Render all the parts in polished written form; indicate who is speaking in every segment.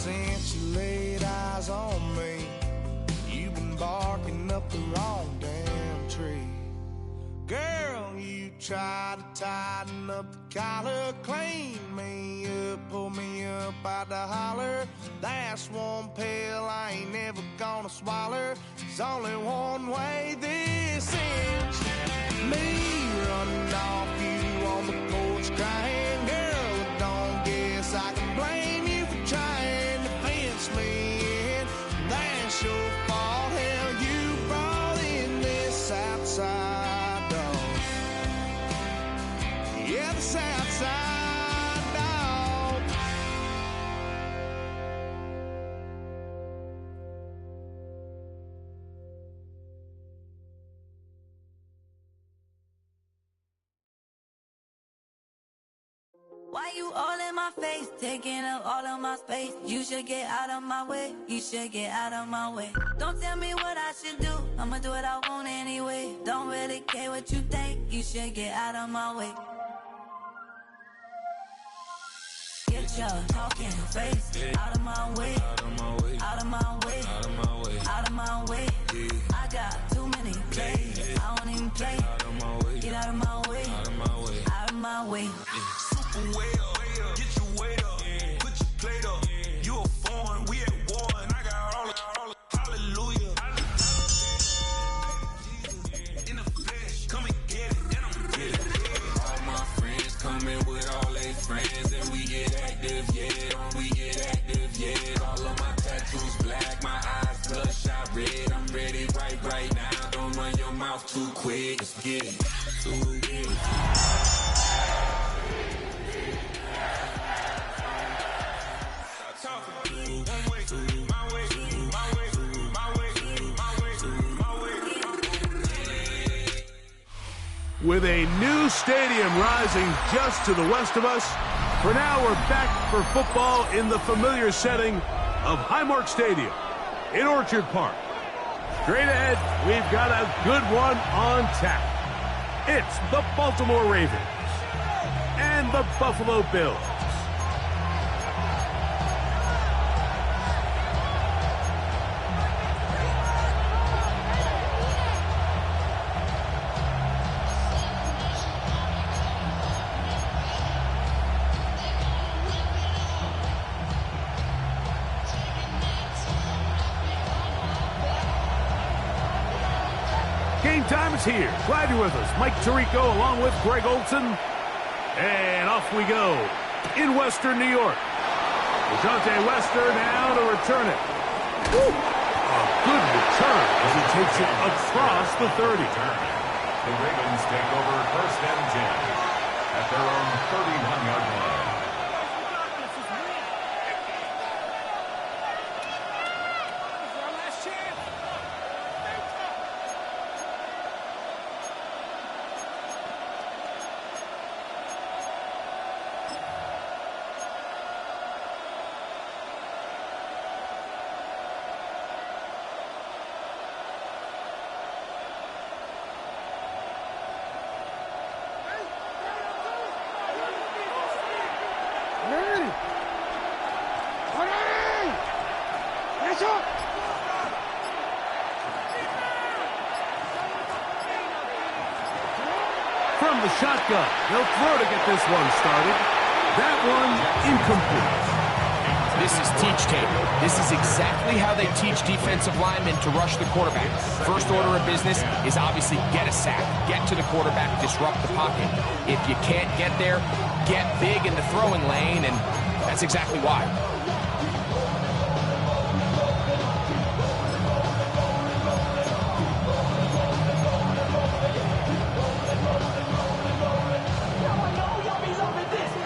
Speaker 1: since you laid eyes on me, you've been barking up the wrong damn tree. Girl, you tried to tighten up the collar, clean me up, pull me up out the holler. That's one pill I ain't never gonna swallow. There's only one way this ends. Me running off you on the porch crying. Girl, don't guess I can blame you for trying to fence me in. That's your fault. Hell, you brought in this outside dog. Yeah, this outside dog.
Speaker 2: Why you all in my face, taking up all of my space? You should get out of my way, you should get out of my way. Don't tell me what I should do, I'ma do what I want anyway. Don't really care what you think, you should get out of my way. Get your talking face out of my way, out of my way, out of my way, out of my way, out of my way. I got too many plays, I won't even play. Out of my way, get out of my way, out of my way, out of my way.
Speaker 3: Way up, get your weight up, put your plate up. You a foreign, we at war, and I got all the hallelujah. In the flesh, come and get it, and I'm get it. All my friends coming with all their friends, and we get active, yeah. We get active, yeah. All of my tattoos black, my eyes bloodshot red. I'm ready right now. Don't run your mouth too quick. Let's get it, too big.
Speaker 4: With a new stadium rising just to the west of us, for now we're back for football in the familiar setting of Highmark Stadium in Orchard Park. Straight ahead, we've got a good one on tap. It's the Baltimore Ravens and the Buffalo Bills. Game time is here. Glad you're with us. Mike Tirico along with Greg Olson. And off we go in Western New York. DeJounte Wester now to return it. Woo! A good return as he takes it across the 30.
Speaker 5: The Ravens take over first and 10 at their own 31-yard line.
Speaker 4: From the shotgun, they'll throw to get this one started. That one incomplete.
Speaker 6: This is teach tape. This is exactly how they teach defensive linemen to rush the quarterback. First order of business is obviously get a sack, get to the quarterback, disrupt the pocket. If you can't get there, get big in the throwing lane, and that's exactly why.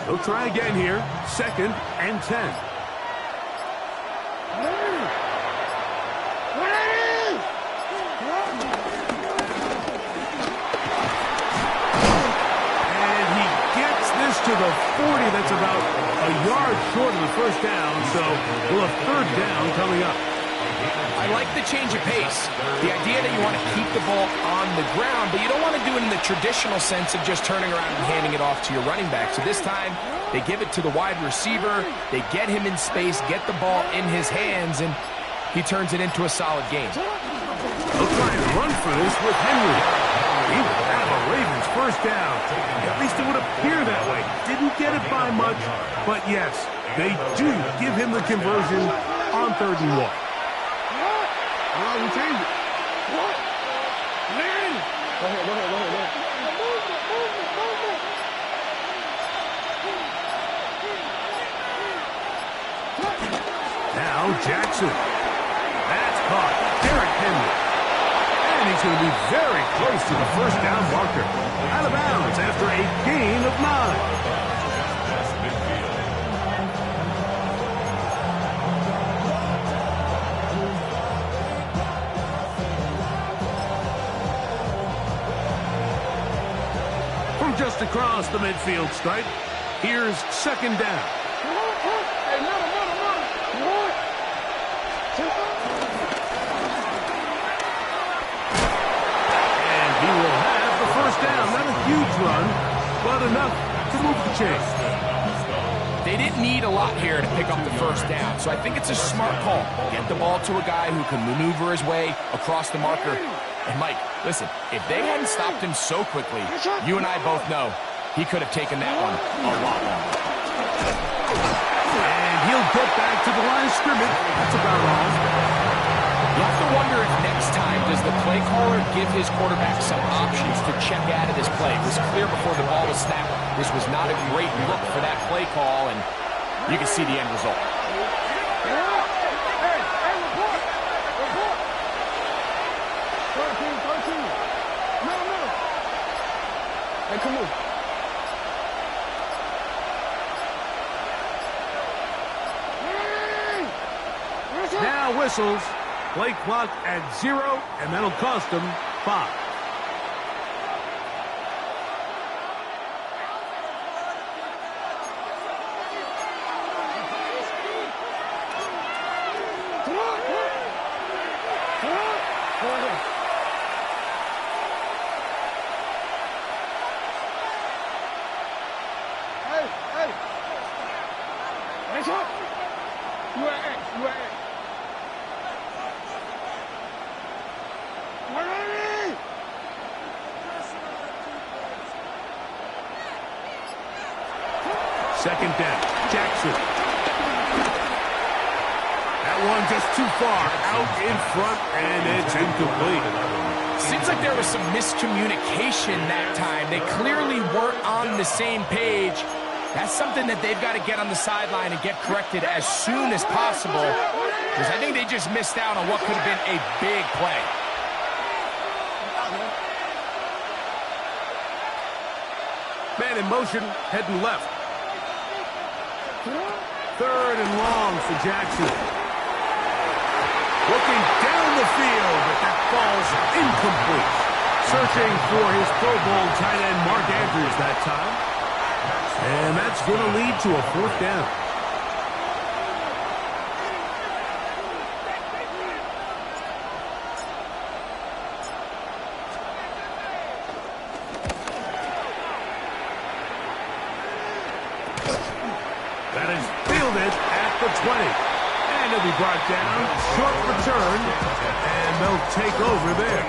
Speaker 4: They'll try again here. 2nd and 10. To the 40, that's about a yard short of the first down, so we'll have 3rd down coming up.
Speaker 6: I like the change of pace. The idea that you want to keep the ball on the ground, but you don't want to do it in the traditional sense of just turning around and handing it off to your running back. So this time, They give it to the wide receiver. They get him in space, get the ball in his hands, and he turns it into a solid game.
Speaker 4: They'll try and run for this with Henry. He will have a Ravens first down. At least it would appear that way. Didn't get it by much, but yes, they do give him the conversion on 3rd and 1.
Speaker 7: We changed it. What? Man! Go ahead.
Speaker 4: Now Jackson. That's caught. Derrick Henry. And he's going to be very close to the first down marker. Out of bounds after a gain of 9. Just across the midfield stripe. Here's 2nd down. And he will have the first down. Not a huge run, but enough to move the chains.
Speaker 6: They didn't need a lot here to pick up the first down, so I think it's a smart call. Get the ball to a guy who can maneuver his way across the marker. And Mike, listen, if they hadn't stopped him so quickly, you and I both know he could have taken that one a lot longer.
Speaker 4: And he'll get back to the line of scrimmage. That's about all.
Speaker 6: You have to wonder if next time does the play caller give his quarterback some options to check out of this play. It was clear before the ball was snapped. This was not a great look for that play call, and you can see the end result.
Speaker 7: Hey, come on.
Speaker 4: Now whistles. Play clock at 0, and that'll cost them 5. Second down. Jackson. That one just too far. Out in front, and it's incomplete.
Speaker 6: Seems like there was some miscommunication that time. They clearly weren't on the same page. That's something that they've got to get on the sideline and get corrected as soon as possible, because I think they just missed out on what could have been a big play.
Speaker 4: Man in motion, heading left. 3rd and long for Jackson. Looking down the field, but that ball's incomplete. Searching for his Pro Bowl tight end Mark Andrews that time. And that's going to lead to a 4th down. That is fielded at the 20. And he'll be brought down. Short return. And they'll take over there.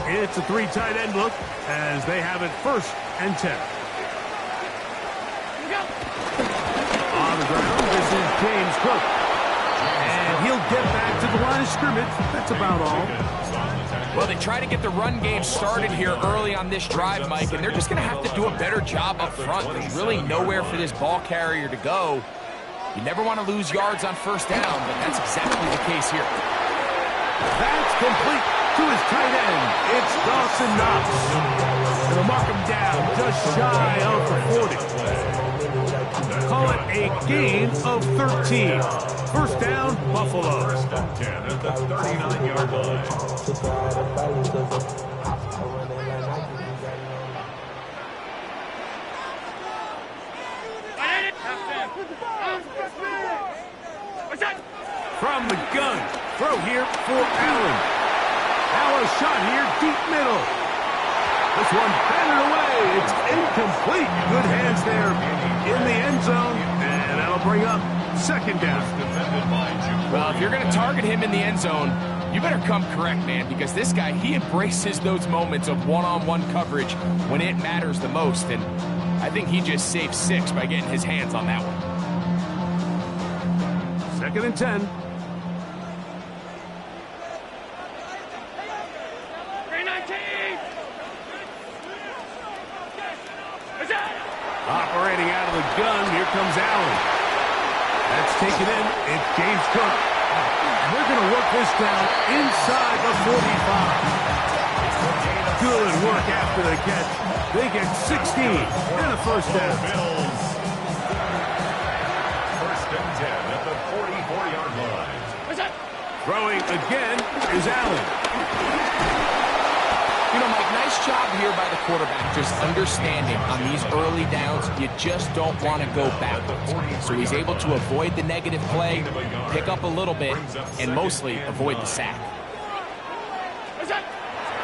Speaker 4: It's a 3 tight end look as they have it 1st and 10. On the ground, this is James Cook. And he'll get back to the line of scrimmage. That's about all.
Speaker 6: Well, they try to get the run game started here early on this drive, Mike, and they're just going to have to do a better job up front. There's really nowhere for this ball carrier to go. You never want to lose yards on 1st down, but that's exactly the case here.
Speaker 4: That's complete to his tight end. It's Dawson Knox. They'll mark him down just shy of the 40. Call it a gain of 13. 1st down, Buffalo.
Speaker 5: 1st and 10 at the 39-yard line.
Speaker 4: From the gun, throw here for Allen. Now a shot here, deep middle. This one batted away. It's incomplete. Good hands there in the end zone, and that'll bring up second down.
Speaker 6: Well, if you're going to target him in the end zone, you better come correct, man, because this guy, he embraces those moments of one-on-one coverage when it matters the most, and I think he just saved 6 by getting his hands on that one.
Speaker 4: 2nd and 10. Operating out of the gun, here comes Allen. That's taken in. It's James Cook. We're going to work this down inside the 45. Good work after the catch. They get 16 and a first down.
Speaker 5: First and 10 at the 44-yard line.
Speaker 4: Throwing again is Allen.
Speaker 6: You know, Mike, nice job here by the quarterback, just understanding on these early downs, you just don't want to go backwards. So he's able to avoid the negative play, pick up a little bit, and mostly avoid the sack.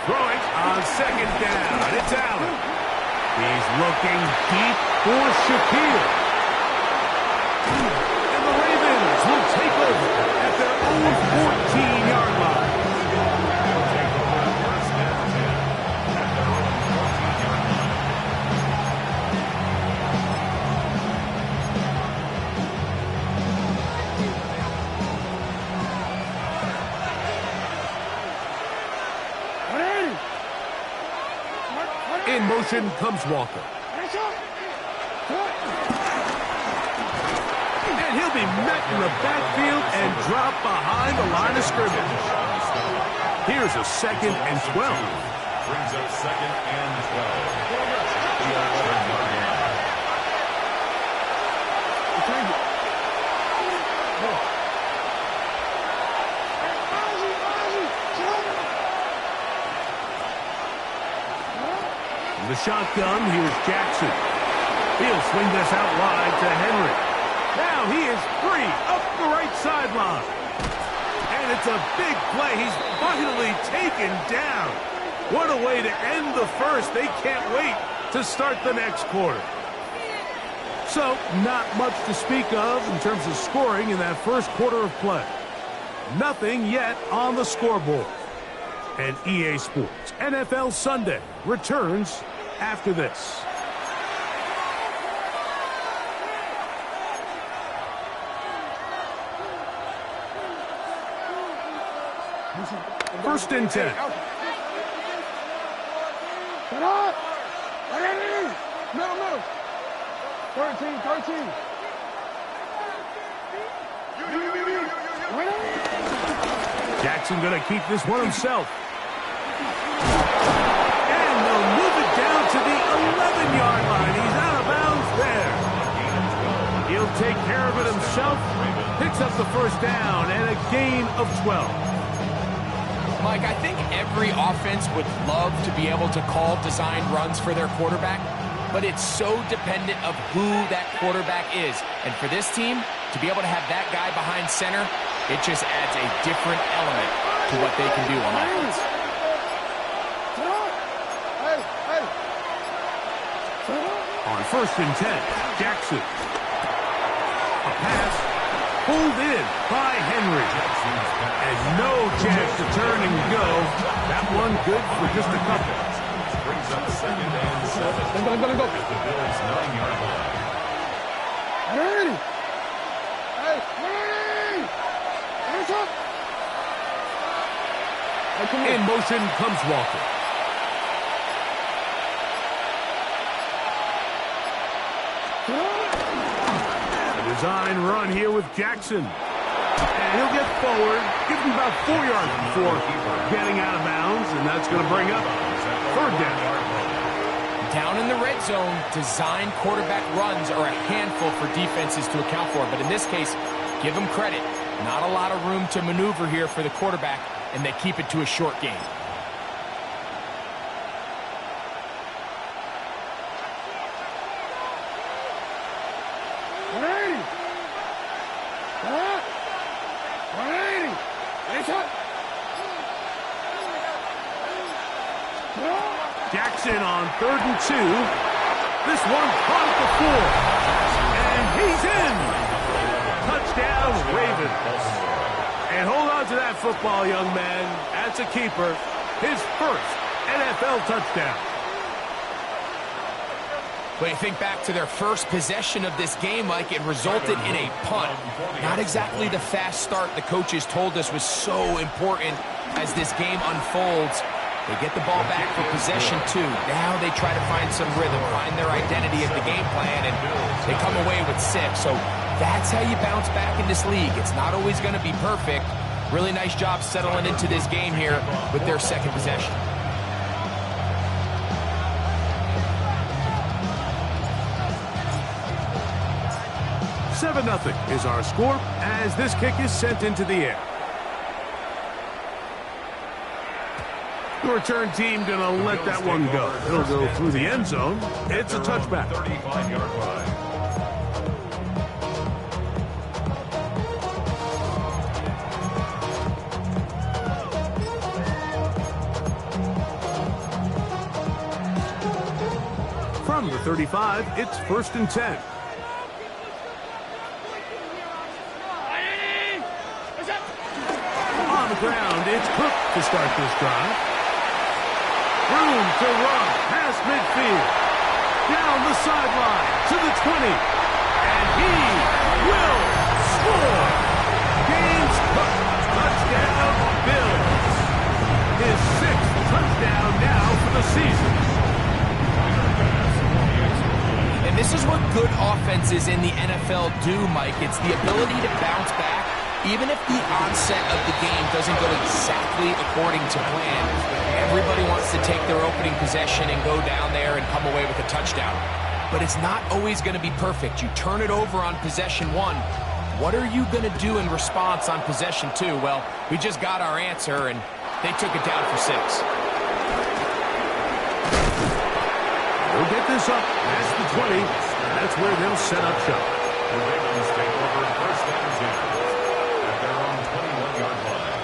Speaker 4: Throwing on second down. It's Allen. He's looking deep for Shaquille. And the Ravens will take over at their own 14-yard line. In motion comes Walker. And he'll be met in the backfield and dropped behind the line of scrimmage. Here's a 2nd and 12.
Speaker 5: Brings up 2nd and 12. The 11-yard line.
Speaker 4: The shotgun, here's Jackson. He'll swing this out wide to Henry. Now he is free up the right sideline. And it's a big play. He's finally taken down. What a way to end the first. They can't wait to start the next quarter. So, not much to speak of in terms of scoring in that first quarter of play. Nothing yet on the scoreboard. And EA Sports NFL Sunday returns after this. First and 10.
Speaker 7: Middle. 13.
Speaker 4: Jackson going to keep this one himself. And they'll move it down to the 11-yard line. He's out of bounds there. He'll take care of it himself. Picks up the first down and a gain of 12.
Speaker 6: Mike, I think every offense would love to be able to call designed runs for their quarterback, but it's so dependent of who that quarterback is. And for this team, to be able to have that guy behind center, it just adds a different element to what they can do on offense.
Speaker 4: On first and 10, Jackson. A pass pulled in by Henry. And no chance to turn and go. That one good for just a couple.
Speaker 5: Brings up 2nd and 7.
Speaker 7: Go.
Speaker 5: At the Bills' 9-yard line.
Speaker 4: In motion comes Walker. A design run here with Jackson. And he'll get forward, give him about 4 yards before getting out of bounds, and that's going to bring up third down.
Speaker 6: Down in the red zone, designed quarterback runs are a handful for defenses to account for. But in this case, give them credit. Not a lot of room to maneuver here for the quarterback, and they keep it to a short game.
Speaker 4: Jackson on 3rd and 2. This one caught at the 4. And he's in. Touchdown, Ravens. And hold on to that football, young man. That's a keeper. His first NFL touchdown.
Speaker 6: When you think back to their first possession of this game, Mike, it resulted in a punt. Not exactly the fast start the coaches told us was so important as this game unfolds. They get the ball back for possession 2. Now they try to find some rhythm, find their identity of the game plan, and they come away with 6. So that's how you bounce back in this league. It's not always going to be perfect. Really nice job settling into this game here with their second possession.
Speaker 4: Seven 0 is our score as this kick is sent into the air. The return team going to let that one go. It'll go through the end zone. It's a touchback.
Speaker 5: 35-yard line.
Speaker 4: From the 35, it's 1st and 10. On the ground, it's Cook to start this drive. Room to run past midfield. Down the sideline to the 20. And he will score. James Cook, touchdown, Bills. His 6th touchdown now for the season.
Speaker 6: And this is what good offenses in the NFL do, Mike. It's the ability to bounce back, even if the onset of the game doesn't go exactly according to plan. Everybody wants to take their opening possession and go down there and come away with a touchdown. But it's not always going to be perfect. You turn it over on possession 1. What are you going to do in response on possession 2? Well, we just got our answer, and they took it down for 6.
Speaker 4: They'll get this up past the 20. That's where they'll set up shop.
Speaker 5: The Ravens take over 1st and 10 at their own 21-yard line.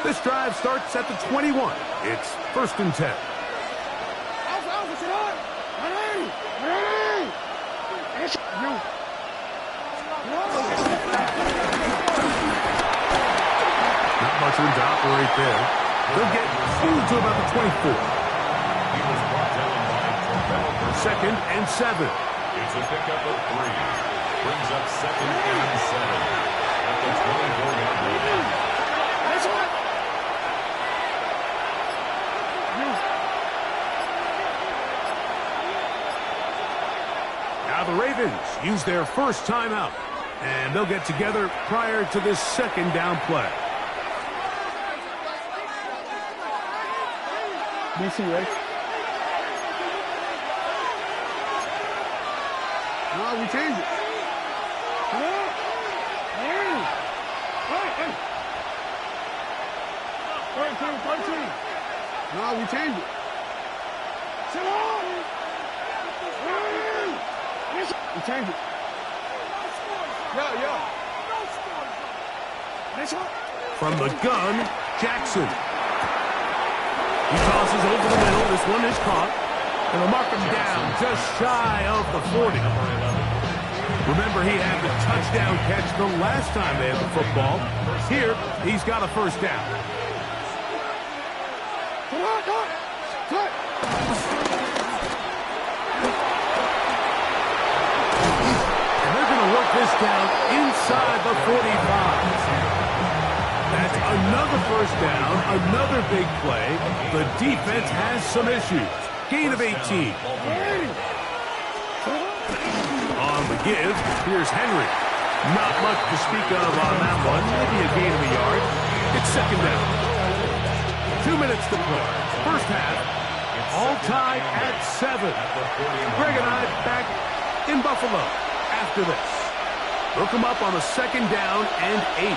Speaker 4: This drive starts at the 21. It's 1st and 10. Not much room to operate there. They'll get to about the 24.
Speaker 5: He was brought down by Terrell.
Speaker 4: 2nd and 7.
Speaker 5: It's a pickup of 3. Brings up 2nd and 7 at the 24-yard line.
Speaker 4: Now the Ravens use their first timeout, and they'll get together prior to this 2nd down play.
Speaker 7: DC, right? No, we changed it. Come on. Hey. Hey. 13. No, we changed it. Sit on. We changed it. Yeah.
Speaker 4: From the gun, Jackson. He tosses over the middle. This one is caught. And they'll mark him down just shy of the 40. Remember, he had the touchdown catch the last time they had the football. Here, he's got a first down. And they're going to work this down inside the 45. That's another first down, another big play. The defense has some issues. Gain of 18. On the give, here's Henry. Not much to speak of on that one. Maybe a gain of a yard. It's 2nd down. 2 minutes to play. First half, all tied at 7. Greg and I back in Buffalo after this. They'll come up on a 2nd down and 8.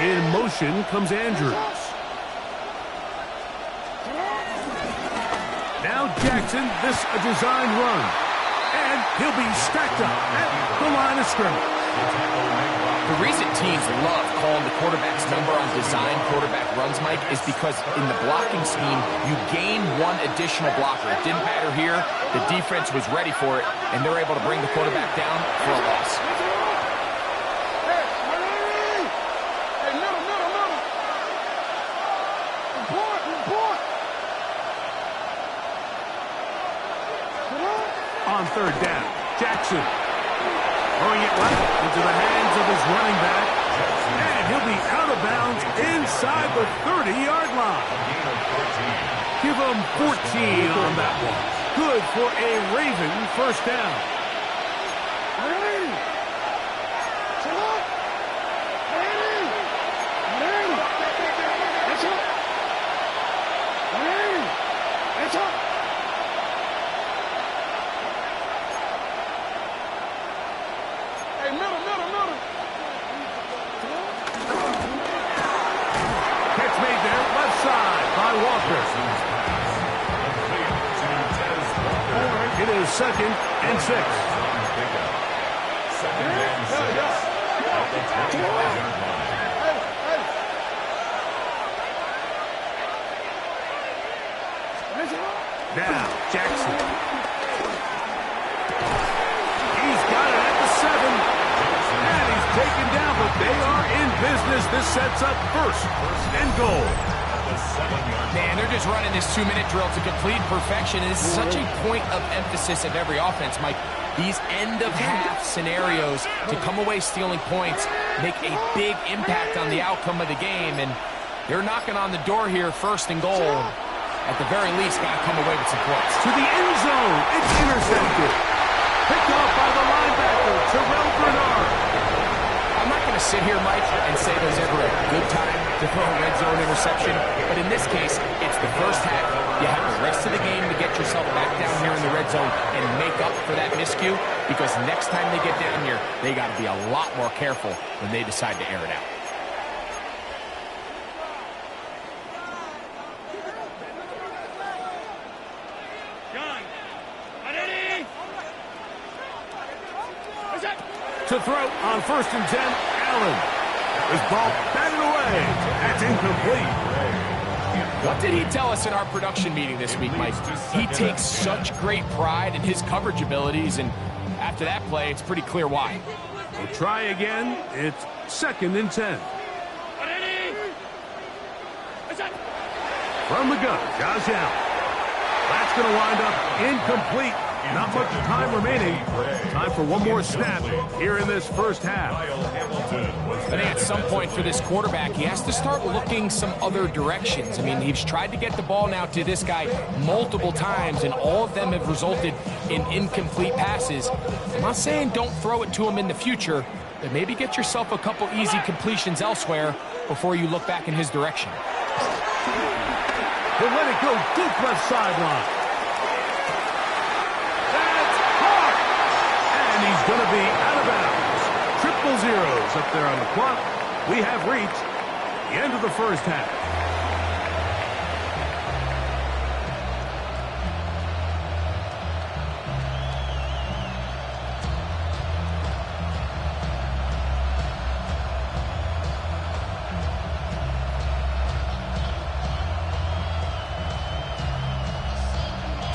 Speaker 4: In motion comes Andrews. Jackson, this a designed run. And he'll be stacked up at the line of scrimmage.
Speaker 6: The reason teams love calling the quarterback's number on design quarterback runs, Mike, is because in the blocking scheme, you gain one additional blocker. It didn't matter here. The defense was ready for it, and they're able to bring the quarterback down for a loss.
Speaker 4: On third down, Jackson throwing it left into the hands of his running back, and he'll be out of bounds inside the 30-yard line. Give him 14 on that one. Good for a Raven first down. It is 2nd and 6.
Speaker 5: 2nd and 6. At the 25-yard line.
Speaker 4: Now, Jackson. He's got it at the 7. And he's taken down, but they are in business. This sets up first and goal.
Speaker 6: Man, they're just running this 2-minute drill to complete perfection. It's such a point of emphasis of every offense, Mike. These end-of-half scenarios to come away stealing points make a big impact on the outcome of the game, and they're knocking on the door here, 1st and goal. At the very least, got to come away with some points.
Speaker 4: To the end zone, it's intercepted. Picked off by the linebacker, Terrell Bernard.
Speaker 6: I'm not going to sit here, Mike, and say there's ever a good time to throw a red zone interception, but in this case, it's the first half. You have the rest of the game to get yourself back down here in the red zone and make up for that miscue, because next time they get down here, they got to be a lot more careful when they decide to air it out.
Speaker 4: To throw on 1st and 10, Allen. This ball batted away. That's incomplete.
Speaker 6: What did he tell us in our production meeting this week, Mike? He takes such great pride in his coverage abilities, and after that play, it's pretty clear why.
Speaker 4: We'll try again. It's 2nd and 10. From the gun, Josh Allen. That's going to wind up incomplete. Not much time remaining. Time for one more snap here in this first half.
Speaker 6: I think at some point for this quarterback, he has to start looking some other directions. I mean, he's tried to get the ball now to this guy multiple times, and all of them have resulted in incomplete passes. I'm not saying don't throw it to him in the future, but maybe get yourself a couple easy completions elsewhere before you look back in his direction.
Speaker 4: He'll let it go deep left sideline. He's going to be out of bounds. 0-0 up there on the clock. We have reached the end of the first half.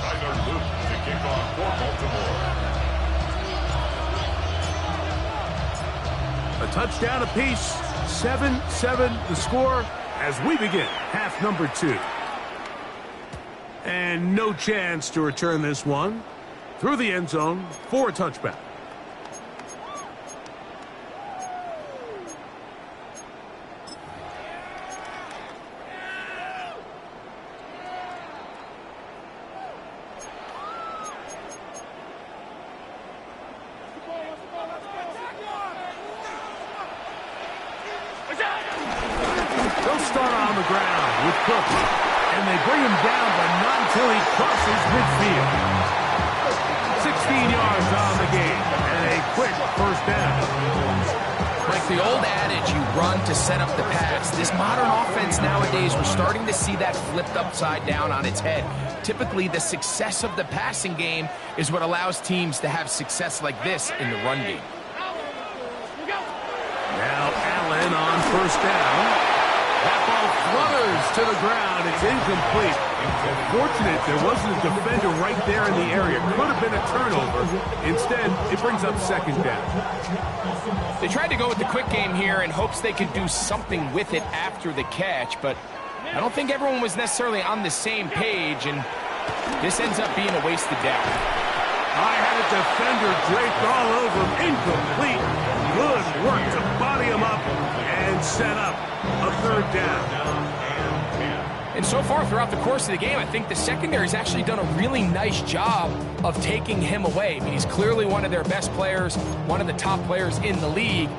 Speaker 5: Tyler Luke to kick off for Baltimore.
Speaker 4: A touchdown apiece, 7-7 the score as we begin half number 2. And no chance to return this one through the end zone for a touchback. They'll start on the ground with Cook, and they bring him down, but not until he crosses midfield. 16 yards on the game, and a quick first down.
Speaker 6: Mike, the old adage, you run to set up the pass. This modern offense nowadays, we're starting to see that flipped upside down on its head. Typically, the success of the passing game is what allows teams to have success like this in the run game.
Speaker 4: Now Allen on first down. That ball flutters to the ground. It's incomplete. Fortunate there wasn't a defender right there in the area. Could have been a turnover. Instead, it brings up second down.
Speaker 6: They tried to go with the quick game here in hopes they could do something with it after the catch, but I don't think everyone was necessarily on the same page, and this ends up being a wasted down.
Speaker 4: I had a defender draped all over him. Incomplete. Good work to body him up and set up a third down.
Speaker 6: And so far throughout the course of the game, I think the secondary's actually done a really nice job of taking him away. I mean, he's clearly one of their best players, one of the top players in the league.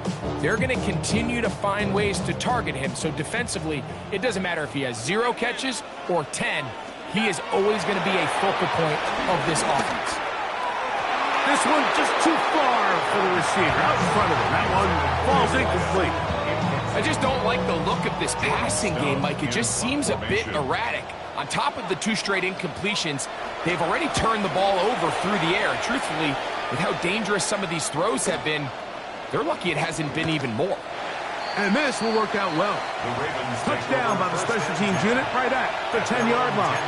Speaker 6: They're going to continue to find ways to target him. So defensively, it doesn't matter if he has 0 catches or 10. He is always going to be a focal point of this offense.
Speaker 4: This one just too far for the receiver. Out in front of him. That one falls incomplete.
Speaker 6: I just don't like the look of this passing game, Mike. It just seems a bit erratic. On top of the 2 straight incompletions, they've already turned the ball over through the air. And truthfully, with how dangerous some of these throws have been, they're lucky it hasn't been even more.
Speaker 4: And this will work out well. Touchdown by the special teams unit right at the 10-yard line.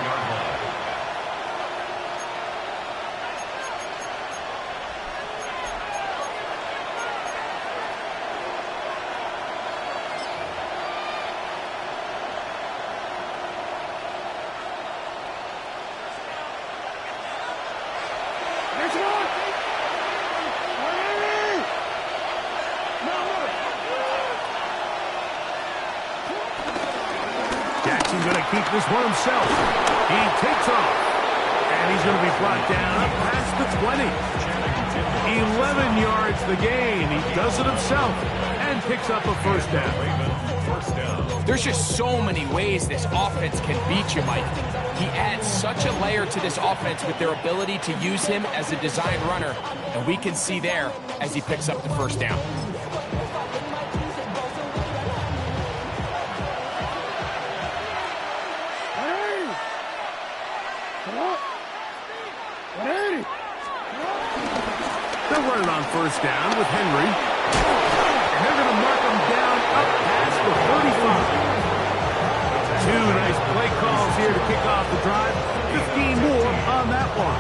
Speaker 4: Jackson's going to keep this one himself. He takes off. And he's going to be brought down up past the 20. 11 yards the gain. He does it himself and picks up a first down.
Speaker 6: There's just so many ways this offense can beat you, Mike. He adds such a layer to this offense with their ability to use him as a design runner. And we can see there as he picks up the first down.
Speaker 4: They're running on first down with Henry. And they're going to mark him down up past the 35. 2 nice play calls here to kick off the drive. 15 more on that one.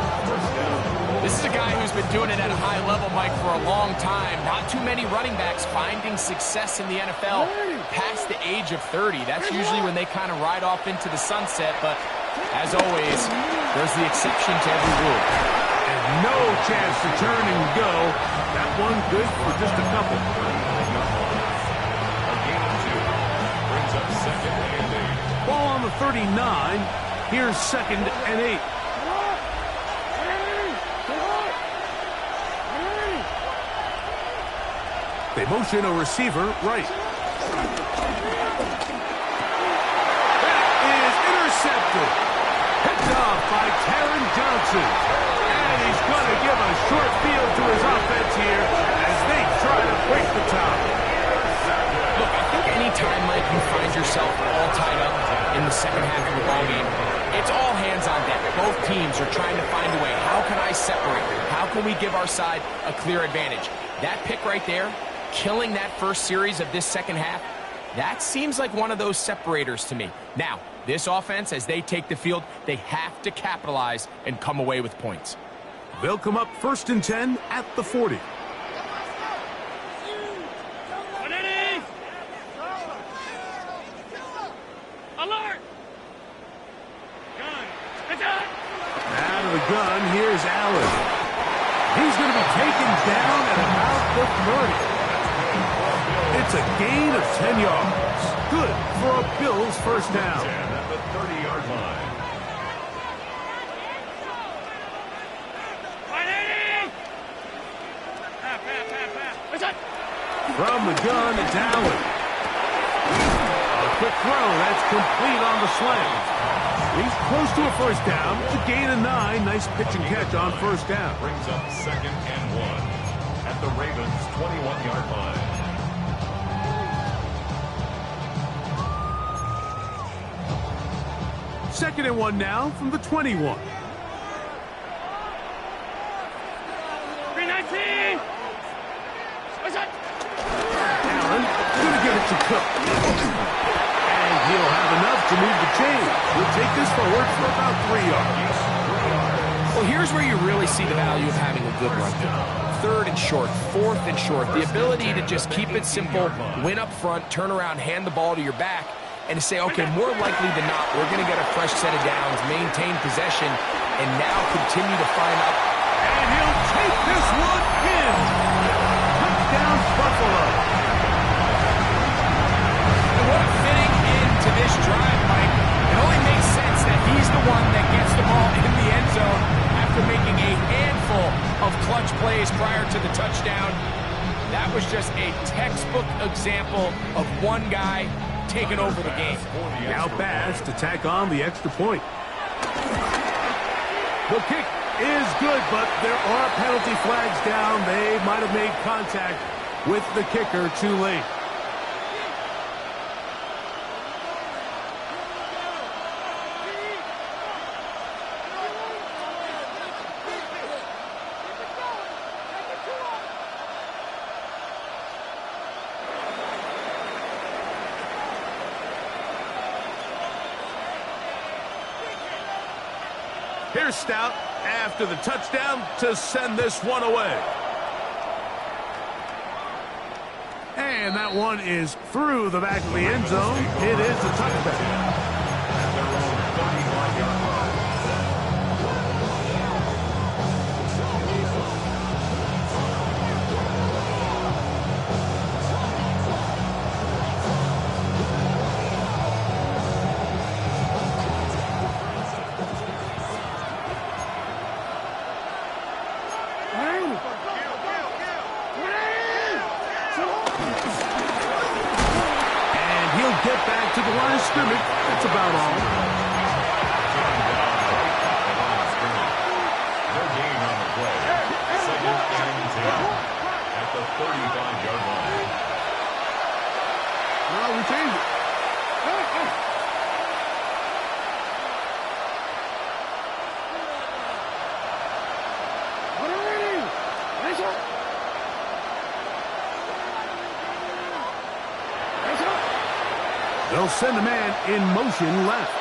Speaker 6: This is a guy who's been doing it at a high level, Mike, for a long time. Not too many running backs finding success in the NFL past the age of 30. That's usually when they kind of ride off into the sunset, but as always, there's the exception to every rule.
Speaker 4: And no chance to turn and go. That one good for just a couple.
Speaker 5: A gain of 2 brings up second and 8.
Speaker 4: Ball on the 39. Here's second and 8. They motion a receiver right. That is intercepted. Picked off by Taron Johnson. And he's going to give a short field to his offense here as they try to break the top.
Speaker 6: Look, I think anytime, Mike, you find yourself all tied up in the second half of the ball game, it's all hands on deck. Both teams are trying to find a way. How can I separate? How can we give our side a clear advantage? That pick right there, killing that first series of this second half, that seems like one of those separators to me. Now, this offense, as they take the field, they have to capitalize and come away with points.
Speaker 4: They'll come up first and 10 at the 40.
Speaker 7: Alert! Gun!
Speaker 4: Out of the gun, here's Allen. He's going to be taken down at about the 30. It's a gain of 10 yards. Good for a Bills first down.
Speaker 5: 10 at the 30-yard line.
Speaker 4: From the gun, it's Allen. A quick throw, that's complete on the slant. He's close to a first down. It's a gain of 9. Nice pitch and catch on first down.
Speaker 5: Brings up second and 1 at the Ravens' 21-yard line.
Speaker 4: 2nd and 1 now from the 21.
Speaker 7: 319! What's that?
Speaker 4: Allen going to give it to Cook. And he'll have enough to move the chain. He'll take this forward for about 3 yards.
Speaker 6: Well, here's where you really see the value of having a good run game. 3rd and short, 4th and short. The ability to just keep it simple, win up front, turn around, hand the ball to your back, and to say, okay, more likely than not, we're going to get a fresh set of downs, maintain possession, and now continue to find up.
Speaker 4: And he'll take this one in. Touchdown, Buffalo.
Speaker 6: And what a fitting end to this drive, Mike. It only makes sense that he's the one that gets the ball in the end zone after making a handful of clutch plays prior to the touchdown. That was just a textbook example of one guy taking over the game.
Speaker 4: Now Bass to tack on the extra point. The kick is good, but there are penalty flags down. They might have made contact with the kicker too late. Here's Stout after the touchdown to send this one away. And that one is through the back of the end zone. It is a touchback. Get back to the line of scrimmage. That's about all.
Speaker 5: No gain on the play. 2nd and 10 at the 35-yard line.
Speaker 4: Well, we changed it. They'll send a man in motion left.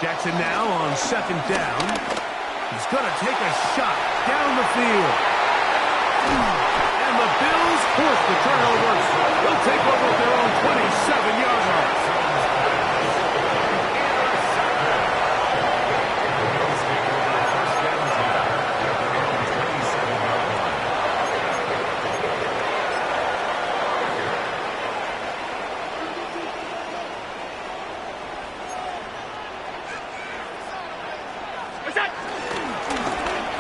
Speaker 4: Jackson now on 2nd down. He's going to take a shot down the field. And the Bills force the turnover. They'll take over at their own 27-yard line.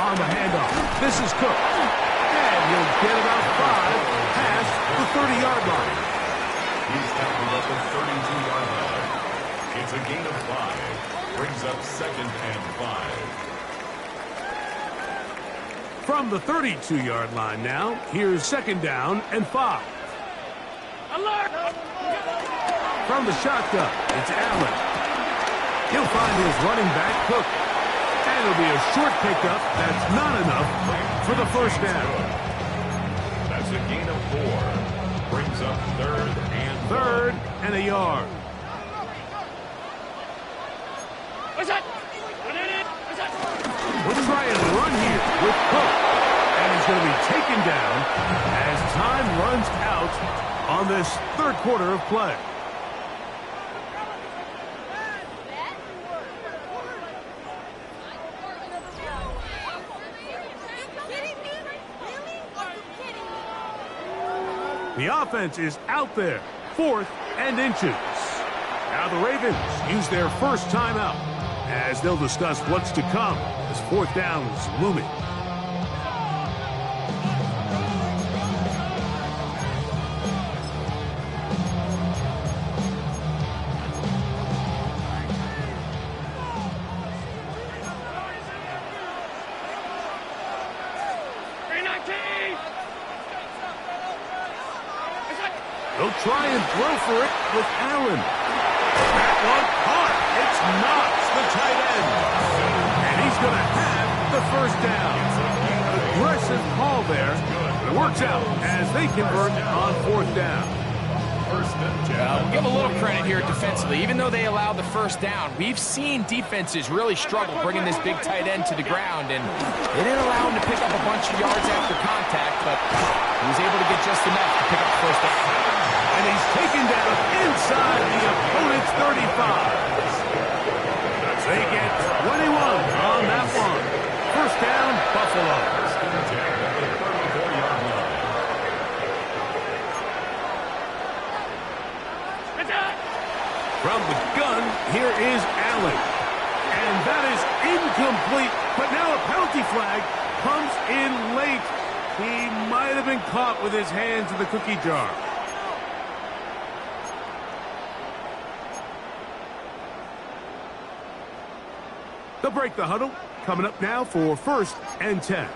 Speaker 4: On the handoff, this is Cook. And he'll get about 5 past the 30-yard line.
Speaker 5: He's tackled at the 32-yard line. It's a gain of 5. Brings up 2nd and 5.
Speaker 4: From the 32-yard line now, here's 2nd down and 5.
Speaker 7: Alert!
Speaker 4: From the shotgun, it's Allen. He'll find his running back, Cook. And it'll be a short pickup. That's not enough for the first down.
Speaker 5: That's a gain of 4. Brings up 3rd
Speaker 4: and a yard.
Speaker 7: What's that?
Speaker 4: We'll try and run here with Cook. And he's going to be taken down as time runs out on this 3rd quarter of play. The offense is out there, 4th and inches. Now the Ravens use their first timeout as they'll discuss what's to come as 4th down is looming. They'll try and throw for it with Allen. That one caught. It Pitts knocks the tight end. And he's going to have the first down. Aggressive call there. But it works out as they convert on fourth down.
Speaker 6: We'll give a little credit here defensively. Even though they allowed the first down, we've seen defenses really struggle bringing this big tight end to the ground, and they didn't allow him to pick up a bunch of yards after contact, but he was able to get just enough to pick up the first down.
Speaker 4: And he's taken down inside the opponent's 35. They get 21 on that one. First down, Buffalo. From the gun, here is Allen. And that is incomplete. But now a penalty flag comes in late. He might have been caught with his hands in the cookie jar. They'll break the huddle. Coming up now for 1st and 10.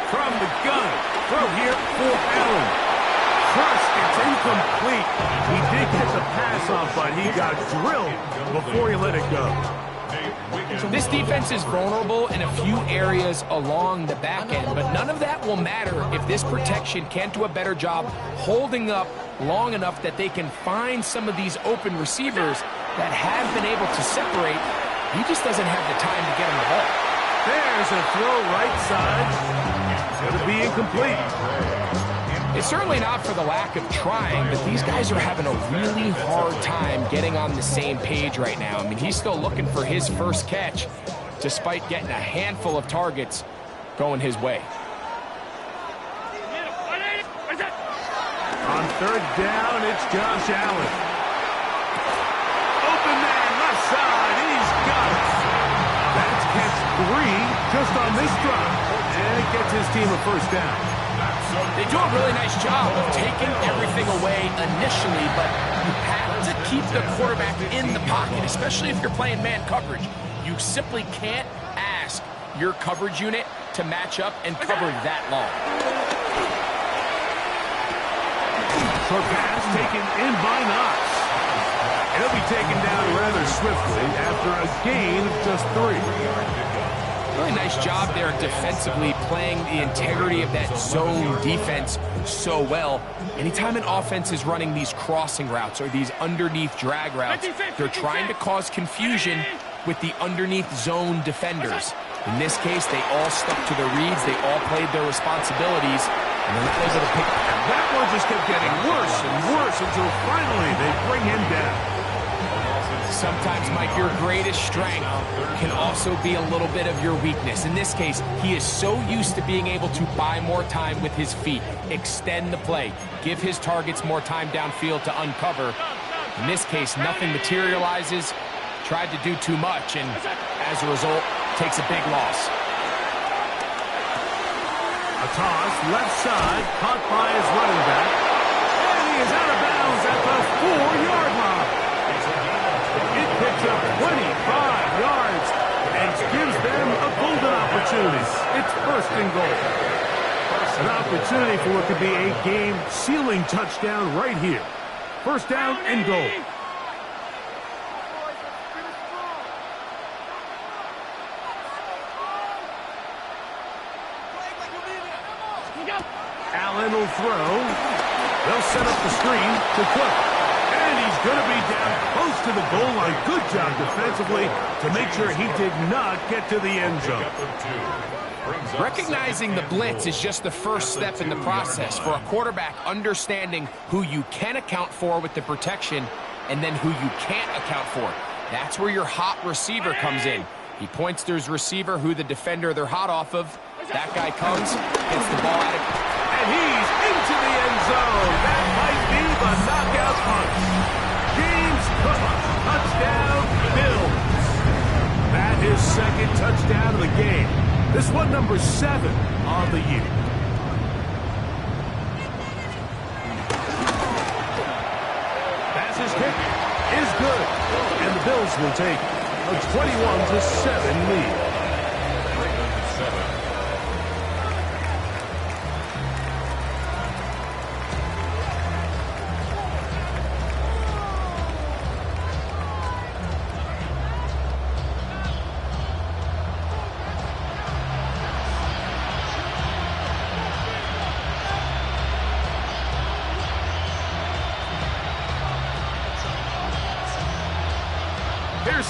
Speaker 4: From the gun, throw here for Allen. First, it's incomplete. He did get the pass off, but he got drilled before he let it go.
Speaker 6: This defense is vulnerable in a few areas along the back end, but none of that will matter if this protection can't do a better job holding up long enough that they can find some of these open receivers that have been able to separate. He just doesn't have the time to get him the ball.
Speaker 4: There's a throw right side. It's going to be incomplete.
Speaker 6: It's certainly not for the lack of trying, but these guys are having a really hard time getting on the same page right now. I mean, he's still looking for his first catch, despite getting a handful of targets going his way.
Speaker 4: On third down, it's Josh Allen. Open man, left side, he's got it. That's catch 3 just on this drive, and it gets his team a first down.
Speaker 6: They do a really nice job of taking everything away initially, but you have to keep the quarterback in the pocket, especially if you're playing man coverage. You simply can't ask your coverage unit to match up and cover that long.
Speaker 4: Short pass taken in by Knox. He'll be taken down rather swiftly after a gain of just 3.
Speaker 6: Really nice job there defensively, playing the integrity of that zone defense so well. Anytime an offense is running these crossing routes or these underneath drag routes, they're trying to cause confusion with the underneath zone defenders. In this case, they all stuck to their reads, they all played their responsibilities, and they're not able to pick up.
Speaker 4: And that one just kept getting worse and worse until finally they bring him down.
Speaker 6: Sometimes, Mike, your greatest strength can also be a little bit of your weakness. In this case, he is so used to being able to buy more time with his feet, extend the play, give his targets more time downfield to uncover. In this case, nothing materializes, tried to do too much, and as a result, takes a big loss.
Speaker 4: A toss, left side, caught by his running back, and he is out of bounds at the 4-yard line. It picks up 25 yards and gives them a golden opportunity. It's 1st and goal. An opportunity for what could be a game-sealing touchdown right here. 1st down and goal. Allen will throw. They'll set up the screen to Cook. And he's going to be down close to the goal line. Good job defensively to make sure he did not get to the end zone.
Speaker 6: Recognizing the blitz is just the first step in the process for a quarterback, understanding who you can account for with the protection and then who you can't account for. That's where your hot receiver comes in. He points to his receiver, who the defender they're hot off of. That guy comes, gets the ball out of...
Speaker 4: And he's into the end zone. That might be the knockout punch. James Cook, touchdown, Bills. That is 2nd touchdown of the game. This one number 7 on the year. Pass is kick is good. And the Bills will take a 21-7 lead.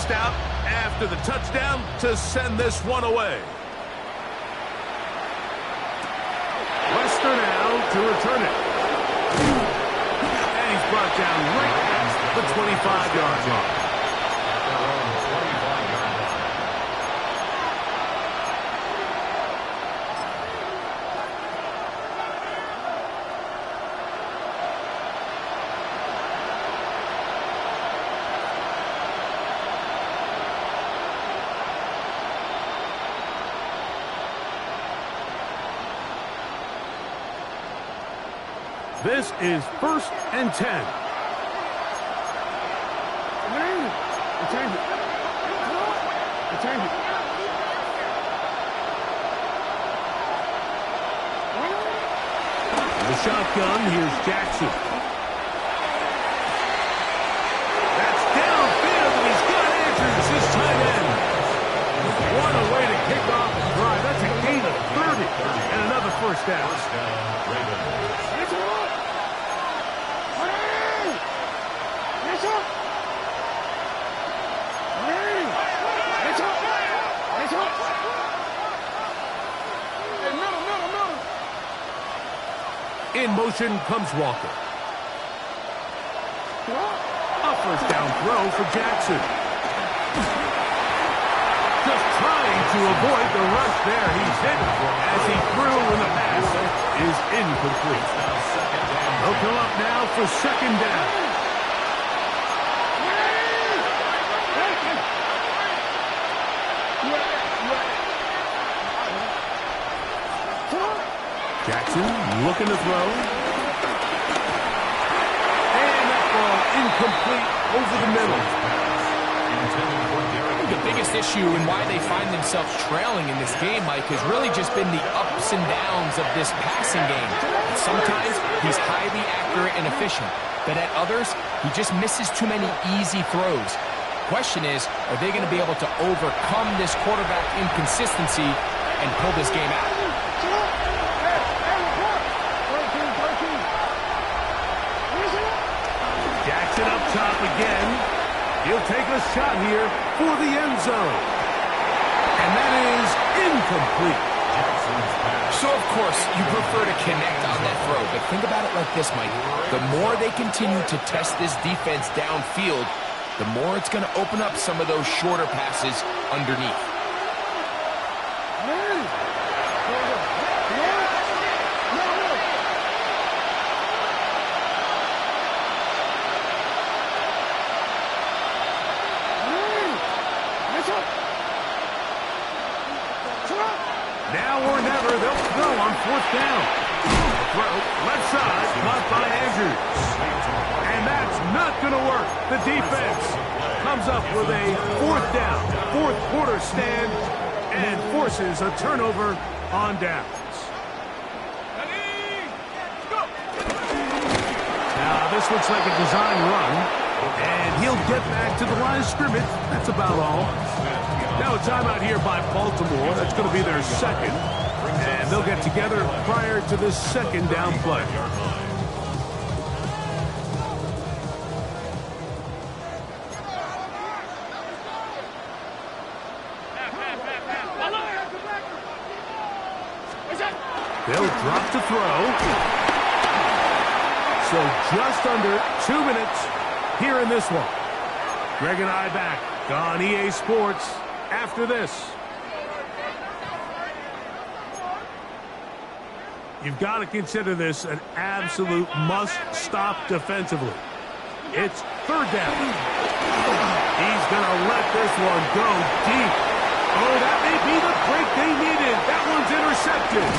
Speaker 4: chased out after the touchdown to send this one away. Lester now to return it. And he's brought down right at the 25-yard line. This is 1st and 10. The shotgun, here's Jackson. That's downfield, and he's got Andrews, his tight end. What a way to kick off the drive. That's a gain of 30 and another first down. In motion comes Walker. A first down throw for Jackson. Just trying to avoid the rush there. He's hit as he threw, and the pass is incomplete. They'll come up now for 2nd down. Jackson looking to throw. And that ball incomplete over the middle.
Speaker 6: The biggest issue and why they find themselves trailing in this game, Mike, has really just been the ups and downs of this passing game. Sometimes he's highly accurate and efficient, but at others, he just misses too many easy throws. Question is, are they going to be able to overcome this quarterback inconsistency and pull this game out?
Speaker 4: Jackson up top again. He'll take a shot here for the end zone. And that is incomplete.
Speaker 6: So, of course, you prefer to connect on that throw, but think about it like this, Mike. The more they continue to test this defense downfield, the more it's going to open up some of those shorter passes underneath.
Speaker 4: Now or never, they'll throw on 4th down. Throw, left side, caught by Andrews. And that's not going to work. The defense comes up with a 4th down, 4th quarter stand, and forces a turnover on downs. Now, this looks like a design run, and he'll get back to the line of scrimmage. That's about all. Now a timeout here by Baltimore. That's going to be their 2nd. And they'll get together prior to this 2nd down play. They'll drop to throw. So just under 2 minutes here in this one. Greg and I back on EA Sports after this. You've got to consider this an absolute must-stop defensively. It's 3rd down. He's going to let this one go deep. Oh, that may be the break they needed. That one's intercepted.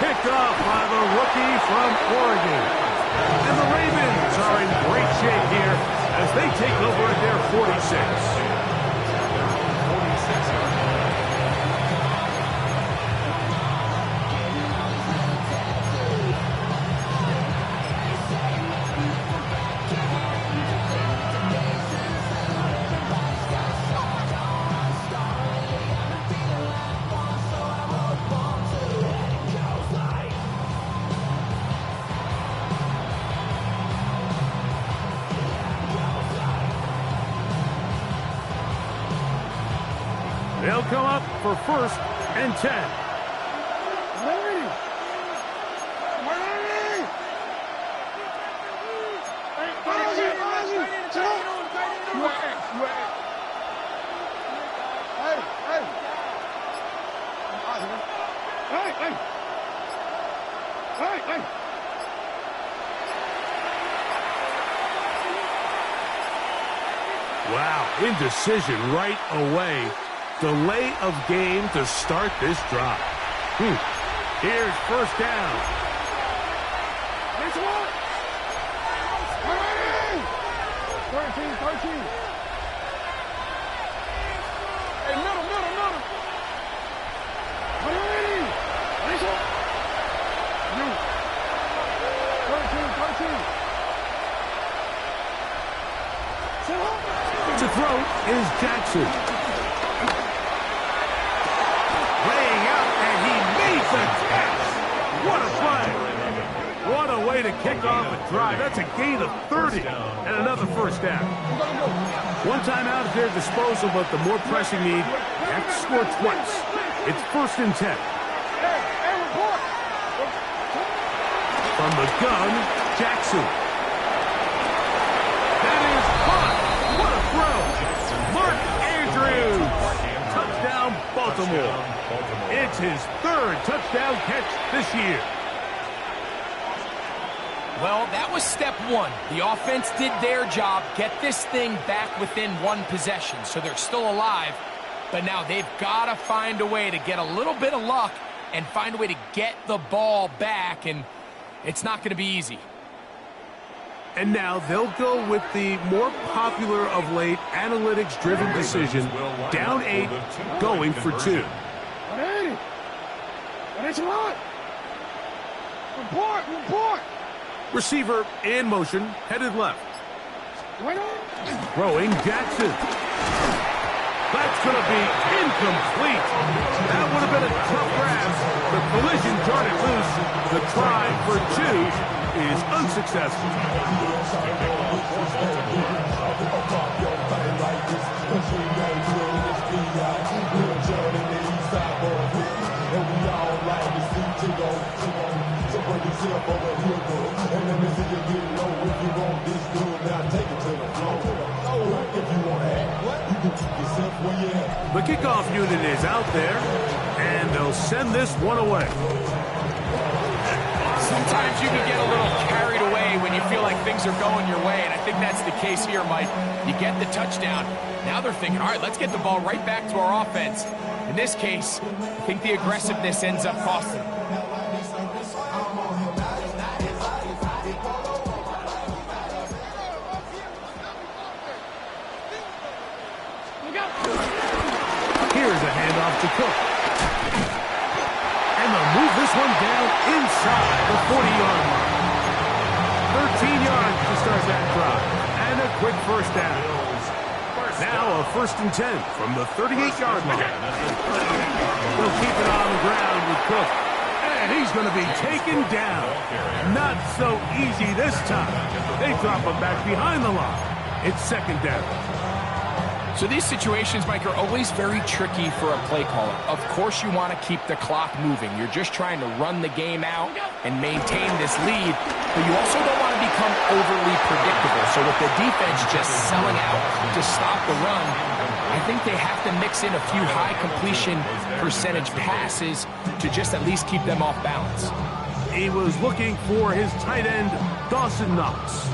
Speaker 4: Picked off by the rookie from Oregon. And the Ravens are in great shape here as they take over at their 46. for 1st and 10. Wow, indecision right away. Delay of game to start this drive. Here's 1st down. Next one. 13. Hey, middle. Next one. You. 13. To throw is Jackson. Laying out, and he made the catch. What a play. What a way to kick off a drive. That's a gain of 30 and another 1st down. One timeout at their disposal, but the more pressing need, they have to score twice. It's 1st and 10. From the gun, Jackson. That is caught. What a throw. Mark Andrews. Touchdown, Baltimore. It's his 3rd touchdown catch this year.
Speaker 6: Well, that was step 1. The offense did their job, get this thing back within 1 possession, so they're still alive. But now they've got to find a way to get a little bit of luck and find a way to get the ball back, and it's not going to be easy.
Speaker 4: And now they'll go with the more popular of late analytics-driven decision, down 8, going for 2.
Speaker 7: Report!
Speaker 4: Receiver in motion, headed left. Throwing Jackson. That's going to be incomplete. That would have been a tough grab. The collision jarred it loose. The try for 2 is unsuccessful. The kickoff unit is out there, and they'll send this one away.
Speaker 6: Sometimes you can get a little carried away when you feel like things are going your way, and I think that's the case here, Mike. You get the touchdown. Now they're thinking, all right, let's get the ball right back to our offense. In this case, I think the aggressiveness ends up costing them.
Speaker 4: Here's a handoff to Cook. And they'll move this one down inside the 40-yard line. 13 yards to start that drive. And a quick 1st down. Now a 1st and 10 from the 38-yard line. They'll keep it on the ground with Cook. And he's going to be taken down. Not so easy this time. They drop him back behind the line. It's 2nd down.
Speaker 6: So these situations, Mike, are always very tricky for a play caller. Of course you want to keep the clock moving. You're just trying to run the game out and maintain this lead, but you also don't want to become overly predictable. So with the defense just selling out to stop the run, I think they have to mix in a few high completion percentage passes to just at least keep them off balance.
Speaker 4: He was looking for his tight end, Dawson Knox.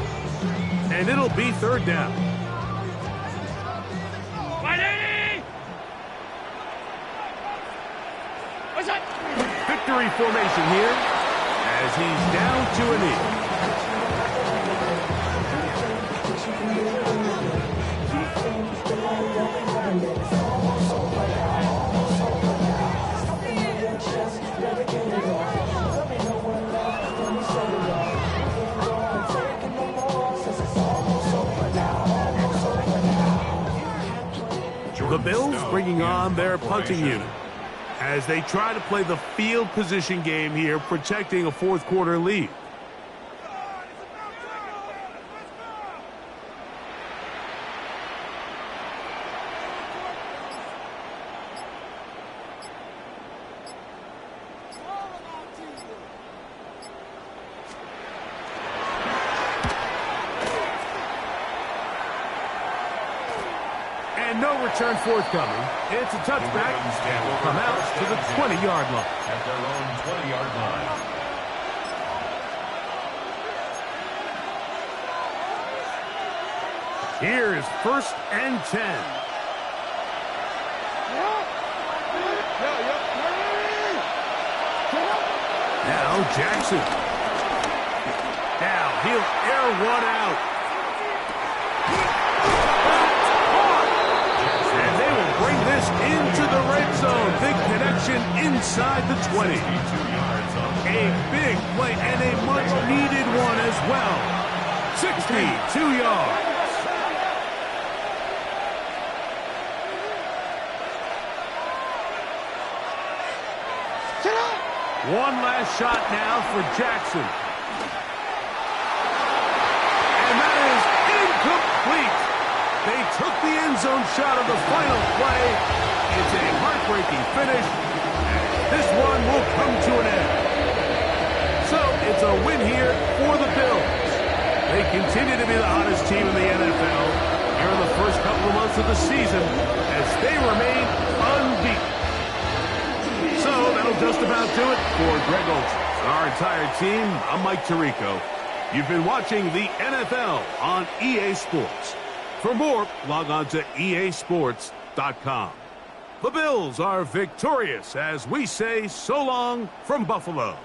Speaker 4: And it'll be 3rd down. Victory formation here as he's down to a knee. The Bills bringing on their punting unit as they try to play the field position game here, protecting a 4th quarter lead. return forthcoming. It's a touchback and will come out to the 20-yard line.
Speaker 5: At their own 20-yard line.
Speaker 4: Here is 1st and 10. Now Jackson. Now he'll air one out. And they will bring this into the red zone. Big connection inside the 20. A big play and a much-needed one as well. 62 yards. One last shot now for Jackson. And that is incomplete. They took the end zone shot of the final play. It's a heartbreaking finish. This one will come to an end. So it's a win here for the Bills. They continue to be the hottest team in the NFL here in the first couple of months of the season as they remain unbeaten. So that'll just about do it for Greg Olson and our entire team. I'm Mike Tirico. You've been watching the NFL on EA Sports. For more, log on to easports.com. The Bills are victorious as we say so long from Buffalo.